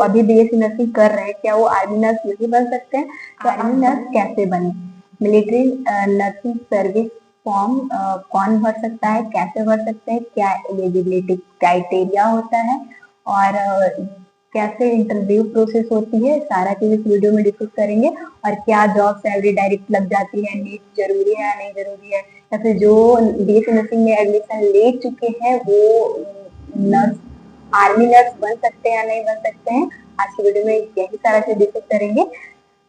अभी BSc nursing कर रहे हैं, क्या वो आर्मी नर्स नहीं बन सकते हैं? तो आर्मी नर्स कैसे बने, मिलिट्री नर्सिंग सर्विस फॉर्म कौन भर सकता है, कैसे भर सकते हैं, क्या एलिजिबिलिटी क्राइटेरिया होता है, और कैसे इंटरव्यू प्रोसेस होती है, सारा चीज इस वीडियो में डिस्कस करेंगे। और क्या जॉब सैलरी डायरेक्ट लग जाती है, नीट जरूरी है या नहीं जरूरी है, या फिर जो बीएससी नर्सिंग में एडमिशन ले चुके हैं वो नर्स आर्मी नर्स बन सकते हैं या नहीं बन सकते हैं। आज की वीडियो में यही सारा चीज डिस्कस करेंगे।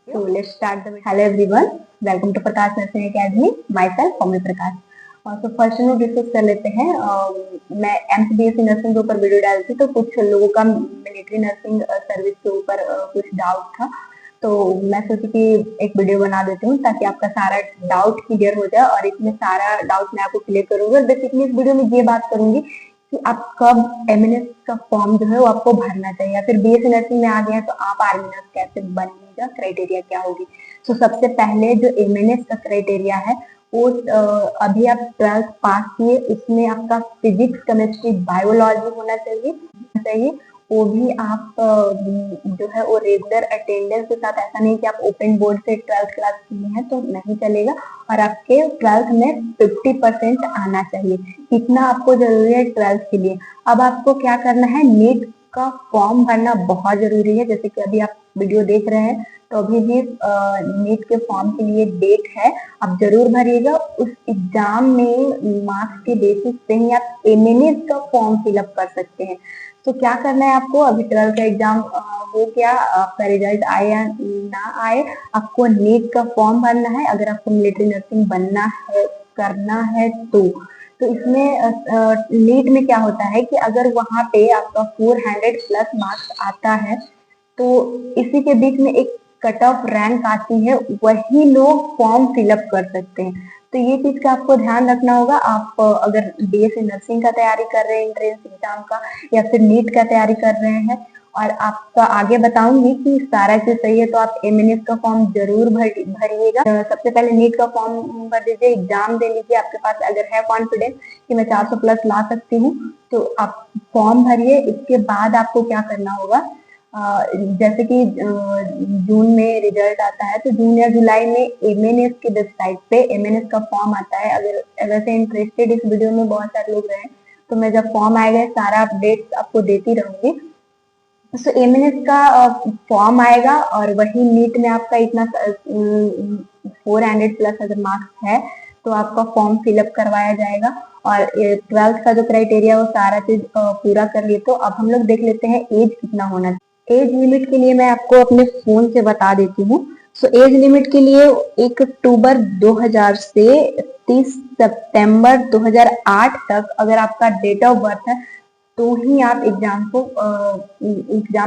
So let's start the video. Hello everyone, welcome to Prakash nursing academy, my self कौमी प्रकाश। तो फर्स्ट हम लोग डिस्कस कर लेते हैं। मैं एमसीबीएससी नर्सिंग के ऊपर वीडियो डाली थी, तो कुछ लोगों का मिलिट्री नर्सिंग सर्विस के ऊपर कुछ डाउट था, तो मैं सोची कि एक वीडियो बना देती हूँ ताकि आपका सारा डाउट क्लियर हो जाए, और इसमें सारा डाउट मैं आपको क्लियर करूंगी। और बेसिकली इस वीडियो में ये बात करूंगी कि आप कब एमएनएस का फॉर्म जो है वो आपको भरना चाहिए, या फिर बीएससी नर्सिंग में आ गए हैं तो आप आर्मी नर्स कैसे बनिएगा, क्राइटेरिया क्या होगी। तो सबसे पहले जो एमएनएस का क्राइटेरिया है वो अभी आप 12th पास किए, उसमें आपका फिजिक्स केमिस्ट्री बायोलॉजी होना चाहिए। वो भी आप जो है वो रेगुलर अटेंडेंस के साथ, ऐसा नहीं कि आप ओपन बोर्ड से 12th क्लास किए हैं तो नहीं चलेगा। और आपके 12th में 50% आना चाहिए, इतना आपको जरूरी है 12th के लिए। अब आपको क्या करना है, नीट का फॉर्म भरना बहुत जरूरी है। जैसे कि अभी आप वीडियो देख रहे हैं तो अभी भी नीट के फॉर्म के लिए डेट है, आप जरूर भरिएगा। उस एग्जाम में मार्क्स के बेसिस पे ही आप एमएनएस का फॉर्म फिलअप कर सकते हैं। तो क्या करना है आपको, अभी 12th का एग्जाम हो गया, आपका रिजल्ट आए या ना आए, आपको नीट का फॉर्म भरना है अगर आपको मिलिट्री नर्सिंग बनना है, करना है तो इसमें नीट में क्या होता है कि अगर वहां पे आपका 400 प्लस मार्क्स आता है तो इसी के बीच में एक कट ऑफ रैंक आती है, वही लोग फॉर्म फिलअप कर सकते हैं। तो ये चीज का आपको ध्यान रखना होगा। आप अगर बीएससी नर्सिंग का तैयारी कर रहे हैं एंट्रेंस एग्जाम का, या फिर नीट का तैयारी कर रहे हैं, और आपका आगे बताऊंगी कि सारा चीज सही है, तो आप एमएनएस का फॉर्म जरूर भरिएगा। सबसे पहले नीट का फॉर्म भर दीजिए, एग्जाम दे लीजिए। आपके पास अगर है कॉन्फिडेंस कि मैं 400 प्लस ला सकती हूँ तो आप फॉर्म भरिए। इसके बाद आपको क्या करना होगा, जैसे कि जून में रिजल्ट आता है तो जून या जुलाई में एमएनएस की वेबसाइट पे एमएनएस का फॉर्म आता है। अगर वैसे इंटरेस्टेड इस वीडियो में बहुत सारे लोग रहे तो मैं जब फॉर्म आएगा सारा अपडेट आपको देती रहूंगी। तो एमएनएस का फॉर्म आएगा और वही नीट में आपका इतना 400 प्लस अगर मार्क्स है तो आपका फॉर्म फिलअप करवाया जाएगा। और 12th का जो क्राइटेरिया वो सारा चीज पूरा कर लिए। तो अब हम लोग देख लेते हैं एज कितना होना चाहिए। एज लिमिट के लिए मैं आपको अपने फोन से बता देती हूँ। सो एज लिमिट के लिए 1 अक्टूबर 2000 से 30 सितंबर 2008 तक अगर आपका डेट ऑफ बर्थ है तो ही आप एग्जाम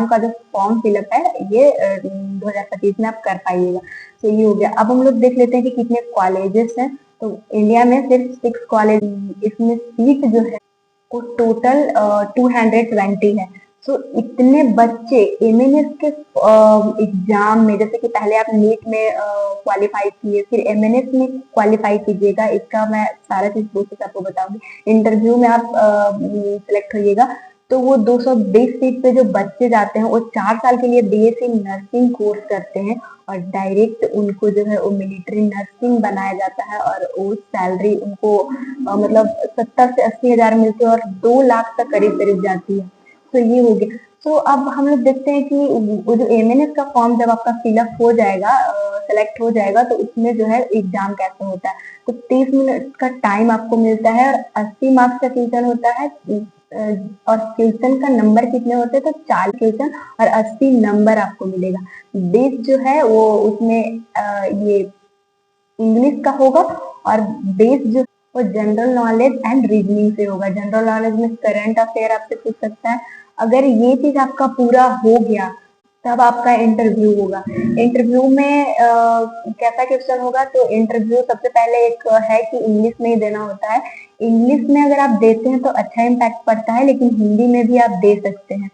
का जो फॉर्म फिलअप है ये 2025 में आप कर पाइएगा। तो ये हो गया। अब हम लोग देख लेते हैं कि कितने कॉलेजेस हैं। तो इंडिया में सिर्फ 6 कॉलेज, इसमें सीट जो है वो टोटल 220 है। सो इतने बच्चे एमएनएस के एग्जाम में, जैसे कि पहले आप नीट में क्वालिफाई किए, फिर एमएनएस में क्वालिफाई कीजिएगा, इसका मैं सारा चीज प्रोसेस आपको बताऊंगी। इंटरव्यू में आप सिलेक्ट होइएगा तो वो 220 सीट पे जो बच्चे जाते हैं वो 4 साल के लिए बीएससी नर्सिंग कोर्स करते हैं, और डायरेक्ट उनको जो है वो मिलिट्री नर्सिंग बनाया जाता है। और वो सैलरी उनको मतलब 70 से 80 हजार मिलती है और 2 लाख तक करीब करीब जाती है। तो ये हो गया। तो अब हम लोग देखते हैं कि वो जो एमएनएस का फॉर्म जब आपका फिलअप हो जाएगा, सेलेक्ट हो जाएगा, तो उसमें जो है एग्जाम कैसे होता है। तो 30 मिनट का टाइम आपको मिलता है और 80 मार्क्स का क्वेश्चन होता है। और क्वेश्चन का नंबर कितने होते हैं, तो 4 क्वेश्चन और 80 नंबर आपको मिलेगा। बेस जो है वो उसमें ये इंग्लिश का होगा, और बेस जो वो जनरल नॉलेज एंड रीजनिंग से होगा। जनरल नॉलेज में करंट अफेयर आपसे पूछ सकता है। अगर ये चीज आपका पूरा हो गया तब आपका इंटरव्यू होगा। इंटरव्यू में कैसा क्वेश्चन होगा, तो इंटरव्यू सबसे पहले एक है कि इंग्लिश में ही देना होता है। इंग्लिश में अगर आप देते हैं तो अच्छा इम्पैक्ट पड़ता है, लेकिन हिंदी में भी आप दे सकते हैं।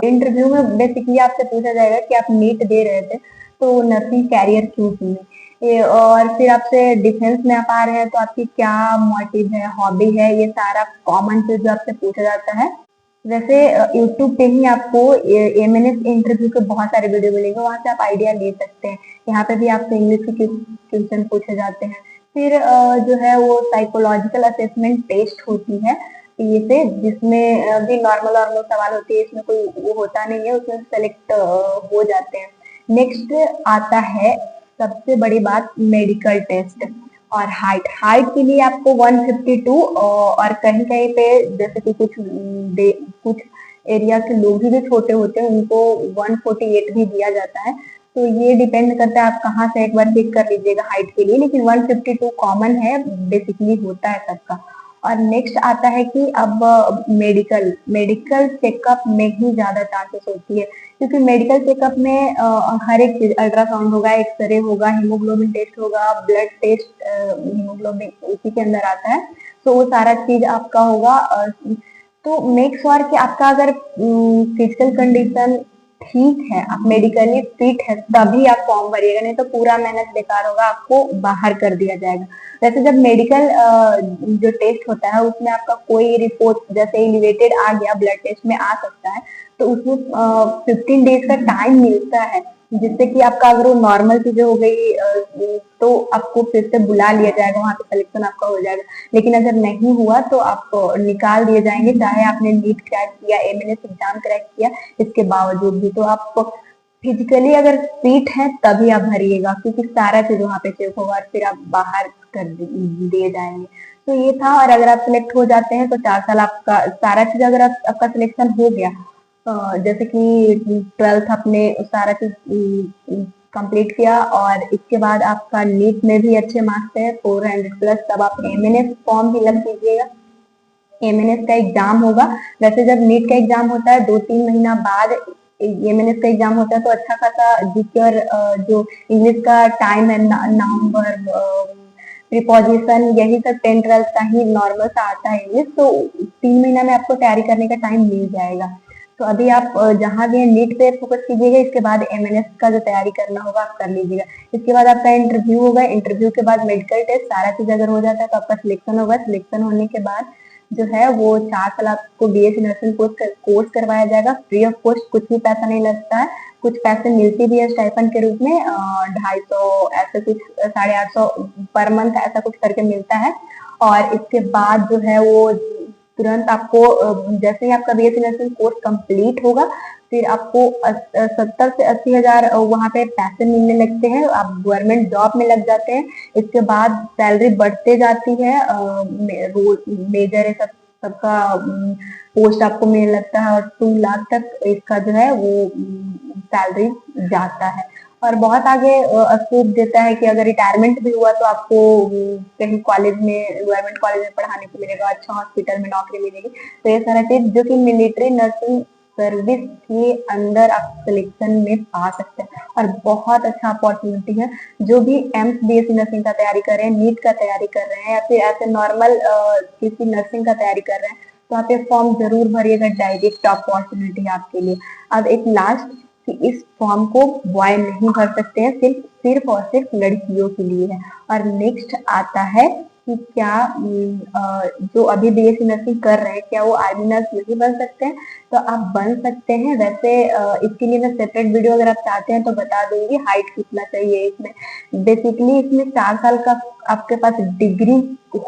इंटरव्यू में बेसिकली आपसे पूछा जाएगा कि आप नीट दे रहे थे तो नर्सिंग कैरियर क्यों चुने, और फिर आपसे डिफेंस में आप आ रहे हैं तो आपकी क्या मोटिव है, हॉबी है, ये सारा कॉमन चीज जो आपसे पूछा जाता है वैसे यूट्यूब पे ही आपको एमएनएस इंटरव्यू के बहुत सारे वीडियो मिलेंगे, वहां से आप आइडिया ले सकते हैं। यहाँ पे भी आपसे इंग्लिश के क्वेश्चन पूछे जाते हैं। फिर जो है वो साइकोलॉजिकल असेसमेंट टेस्ट होती है ये से, जिसमें भी नॉर्मल नॉर्मल सवाल होते हैं, इसमें कोई वो होता नहीं है, उसमें सेलेक्ट हो जाते हैं। नेक्स्ट आता है सबसे बड़ी बात, मेडिकल टेस्ट और हाइट। हाइट के लिए आपको 152 और कहीं कहीं पे जैसे कि कुछ एरिया के लोग भी जो छोटे होते हैं उनको 148 भी दिया जाता है। तो ये डिपेंड करता है आप कहाँ से, एक बार चेक कर लीजिएगा हाइट के लिए, लेकिन 152 कॉमन है, बेसिकली होता है सबका। और नेक्स्ट आता है कि अब मेडिकल मेडिकल चेकअप में ही ज्यादा चांसेस होती है, क्योंकि मेडिकल चेकअप में हर एक चीज, अल्ट्रासाउंड होगा, एक्सरे होगा, हीमोग्लोबिन टेस्ट होगा, ब्लड टेस्ट, हीमोग्लोबिन उसी के अंदर आता है, तो वो सारा चीज आपका होगा। तो मेक श्योर कि आपका अगर फिजिकल कंडीशन ठीक है, आप मेडिकली फिट है, तभी आप फॉर्म भरिएगा, नहीं तो पूरा मेहनत बेकार होगा, आपको बाहर कर दिया जाएगा। वैसे जब मेडिकल जो टेस्ट होता है उसमें आपका कोई रिपोर्ट जैसे एलिवेटेड आ गया, ब्लड टेस्ट में आ सकता है, तो उसमें 15 डेज का टाइम मिलता है, जिससे कि आपका अगर वो नॉर्मल चीजें हो गई तो आपको फिर से बुला लिया जाएगा, वहां पे सिलेक्शन आपका हो जाएगा। लेकिन अगर नहीं हुआ तो आप निकाल दिए जाएंगे, चाहे आपने नीट क्रैक किया, एमएनएस एग्जाम क्रैक किया, इसके बावजूद भी। तो आप फिजिकली अगर फिट है तभी आप भरिएगा, क्योंकि सारा चीज वहां पे चेक होगा और फिर आप बाहर कर दिए जाएंगे। तो ये था। और अगर आप सिलेक्ट हो जाते हैं तो 4 साल आपका सारा चीज, अगर आपका सिलेक्शन हो गया, जैसे कि 12th आपने सारा चीज कंप्लीट किया और इसके बाद आपका नीट में भी अच्छे मार्क्स है 400 प्लस, तब आप एमएनएस फॉर्म फिलअप कीजिएगा। एमएनएस का एग्जाम होगा। वैसे जब नीट का एग्जाम होता है 2-3 महीना बाद एमएनएस का एग्जाम होता है, तो अच्छा खासा जीके और जो इंग्लिश का टाइम है, नवंबर, प्रीपोजिशन, यही सब 10-12 का ही नॉर्मल सा आता है इंग्लिश, तो 3 महीना में आपको तैयारी करने का टाइम मिल जाएगा। तो अभी आप जहाँ भी नीट पे फोकस कीजिएगा, इसके बाद एमएनएस का जो तैयारी करना होगा आप कर लीजिएगा। इसके बाद आपका इंटरव्यू होगा, इंटरव्यू के बाद मेडिकल टेस्ट, सारा चीज अगर हो जाता है तो आपका सिलेक्शन होगा। सिलेक्शन होने के बाद जो है वो 4 साल आपको बीएससी नर्सिंग कोर्स करवाया जाएगा, फ्री ऑफ कॉस्ट, कुछ भी पैसा नहीं लगता है। कुछ पैसे मिलती भी है स्टाइपेंड के रूप में, 250 ऐसे कुछ, 850 पर मंथ ऐसा कुछ करके मिलता है। और इसके बाद जो है वो तुरंत आपको जैसे ही आपका बीएससी नर्सिंग कोर्स कंप्लीट होगा, फिर आपको 70 से 80 हजार वहां पे पैसे मिलने लगते हैं, आप गवर्नमेंट जॉब में लग जाते हैं। इसके बाद सैलरी बढ़ते जाती है, मेजर है सबका पोस्ट आपको मिलने लगता है, और 2 लाख तक इसका जो है वो सैलरी जाता है। और बहुत आगे स्कोप देता है कि अगर रिटायरमेंट भी हुआ तो आपको कहीं कॉलेज में, गवर्नमेंट कॉलेज में पढ़ाने को मिलेगा, अच्छा हॉस्पिटल में नौकरी मिलेगी। तो ये सारा चीज जो कि मिलिट्री नर्सिंग सर्विस के अंदर आप सिलेक्शन में पा सकते हैं, और बहुत अच्छा अपॉर्चुनिटी है। जो भी एम्स बीएससी नर्सिंग का तैयारी कर रहे हैं, नीट का तैयारी कर रहे हैं, या फिर ऐसे नॉर्मल किसी नर्सिंग का तैयारी कर रहे हैं, तो आप ये फॉर्म जरूर भरिएगा, डायरेक्ट अपॉर्चुनिटी है आपके लिए। अब एक लास्ट, कि इस फॉर्म को बॉय नहीं भर सकते हैं, सिर्फ और सिर्फ लड़कियों के लिए है। और नेक्स्ट आता है कि क्या जो अभी बीएससी नर्सिंग कर रहे हैं, क्या वो आर्मी नर्स नहीं बन सकते हैं? तो आप बन सकते हैं। वैसे इसके लिए मैं सेपरेट वीडियो अगर आप चाहते हैं तो बता दूंगी, हाइट कितना चाहिए इसमें। बेसिकली इसमें 4 साल का आपके पास डिग्री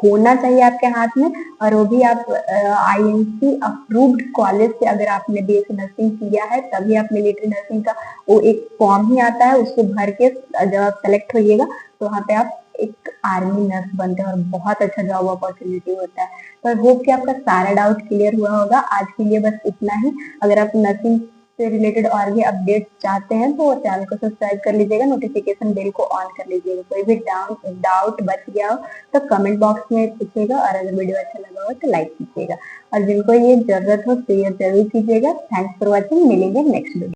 होना चाहिए आपके हाथ में, और वो भी आप आईएमसी अप्रूव्ड कॉलेज से अगर आपने बीएससी नर्सिंग किया है, तभी आप मिलिट्री नर्सिंग का वो एक फॉर्म ही आता है, उसको भर के जब आप सेलेक्ट होइएगा तो वहाँ पे आप एक आर्मी नर्स बनते हैं, और बहुत अच्छा जॉब अपॉर्चुनिटी होता है। तो होप कि आपका सारा डाउट क्लियर हुआ होगा। आज के लिए बस इतना ही। अगर आप नर्सिंग से रिलेटेड और भी अपडेट चाहते हैं तो चैनल को सब्सक्राइब कर लीजिएगा, नोटिफिकेशन बेल को ऑन कर लीजिएगा। कोई भी डाउट बच गया हो तो कमेंट बॉक्स में पूछिएगा, और अगर वीडियो अच्छा लगा हो तो लाइक कीजिएगा, और जिनको ये जरूरत हो शेयर जरूर कीजिएगा। थैंक्स फॉर वॉचिंग, मिलेंगे नेक्स्ट वीडियो।